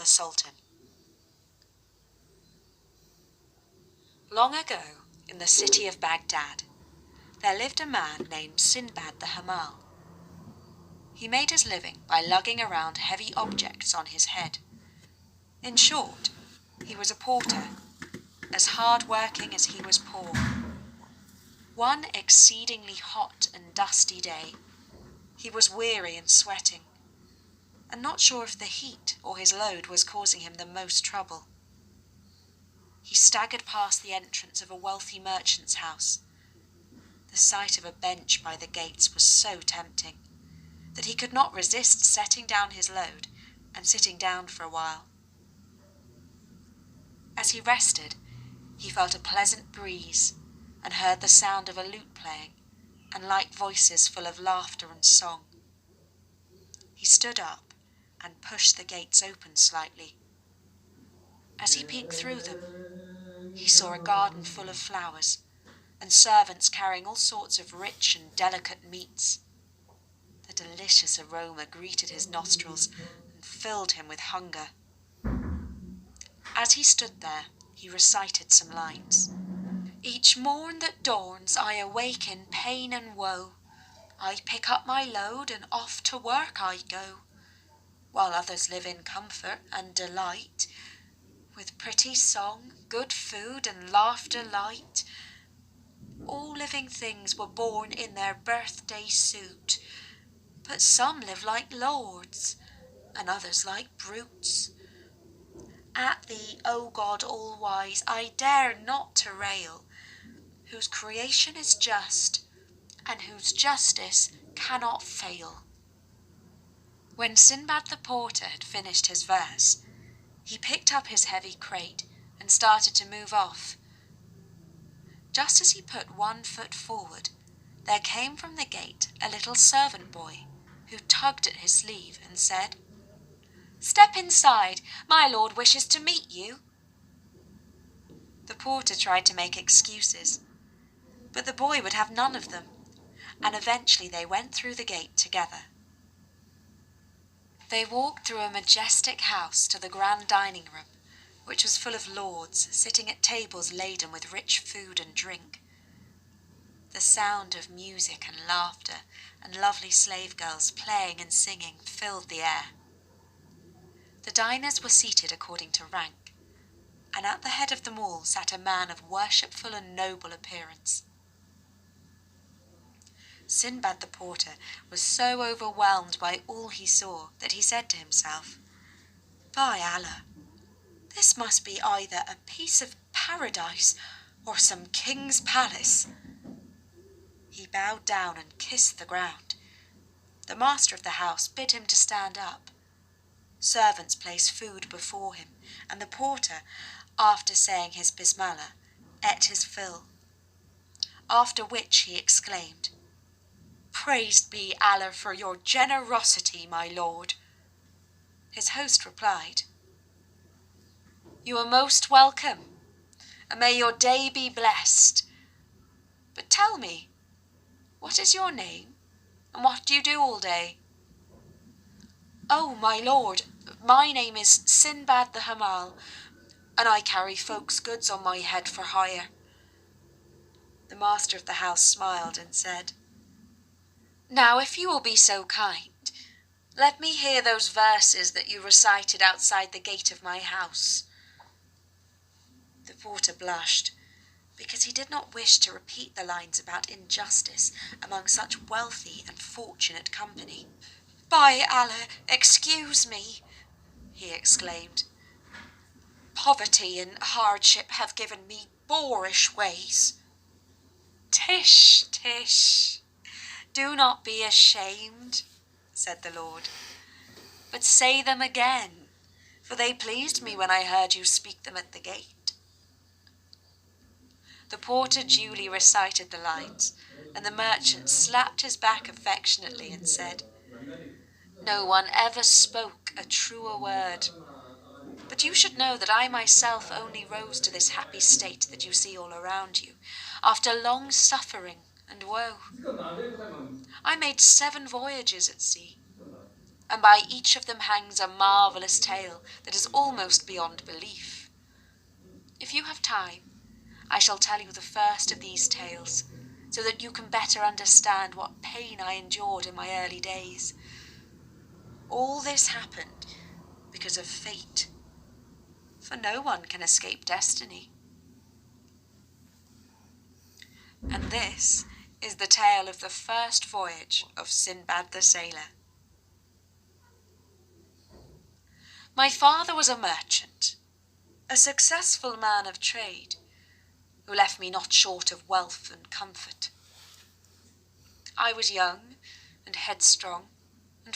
the Sultan. Long ago, in the city of Baghdad, there lived a man named Sinbad the Hamal. He made his living by lugging around heavy objects on his head. In short, he was a porter, as hard-working as he was poor. One exceedingly hot and dusty day, he was weary and sweating, and not sure if the heat or his load was causing him the most trouble. He staggered past the entrance of a wealthy merchant's house. The sight of a bench by the gates was so tempting that he could not resist setting down his load and sitting down for a while. As he rested, he felt a pleasant breeze and heard the sound of a lute playing and light voices full of laughter and song. He stood up and pushed the gates open slightly. As he peeked through them, he saw a garden full of flowers and servants carrying all sorts of rich and delicate meats. The delicious aroma greeted his nostrils and filled him with hunger. As he stood there, he recited some lines. Each morn that dawns I awake in pain and woe. I pick up my load and off to work I go, while others live in comfort and delight, with pretty song, good food and laughter light. All living things were born in their birthday suit, but some live like lords and others like brutes. At thee, O God all-wise, I dare not to rail, whose creation is just, and whose justice cannot fail. When Sinbad the porter had finished his verse, he picked up his heavy crate and started to move off. Just as he put one foot forward, there came from the gate a little servant boy who tugged at his sleeve and said, "Step inside, my lord wishes to meet you." The porter tried to make excuses, but the boy would have none of them, and eventually they went through the gate together. They walked through a majestic house to the grand dining room, which was full of lords sitting at tables laden with rich food and drink. The sound of music and laughter and lovely slave girls playing and singing filled the air. The diners were seated according to rank, and at the head of them all sat a man of worshipful and noble appearance. Sinbad the porter was so overwhelmed by all he saw that he said to himself, "By Allah, this must be either a piece of paradise or some king's palace." He bowed down and kissed the ground. The master of the house bid him to stand up. Servants placed food before him, and the porter, after saying his bismillah, ate his fill, after which he exclaimed, "Praised be Allah for your generosity, my lord." His host replied, "You are most welcome, and may your day be blessed. But tell me, what is your name, and what do you do all day?" "Oh, my lord, my name is Sinbad the Hamal, and I carry folks' goods on my head for hire." The master of the house smiled and said, "Now, if you will be so kind, let me hear those verses that you recited outside the gate of my house." The porter blushed, because he did not wish to repeat the lines about injustice among such wealthy and fortunate company. "By Allah, excuse me," he exclaimed. "Poverty and hardship have given me boorish ways." "Tish, tish, do not be ashamed," said the Lord, "but say them again, for they pleased me when I heard you speak them at the gate." The porter duly recited the lines, and the merchant slapped his back affectionately and said, "No one ever spoke a truer word. But you should know that I myself only rose to this happy state that you see all around you, after long suffering and woe. I made 7 voyages at sea. and by each of them hangs a marvellous tale that is almost beyond belief. If you have time, I shall tell you the first of these tales, so that you can better understand what pain I endured in my early days. All this happened because of fate, for no one can escape destiny. And this is the tale of the first voyage of Sinbad the Sailor. My father was a merchant, a successful man of trade, who left me not short of wealth and comfort. I was young and headstrong and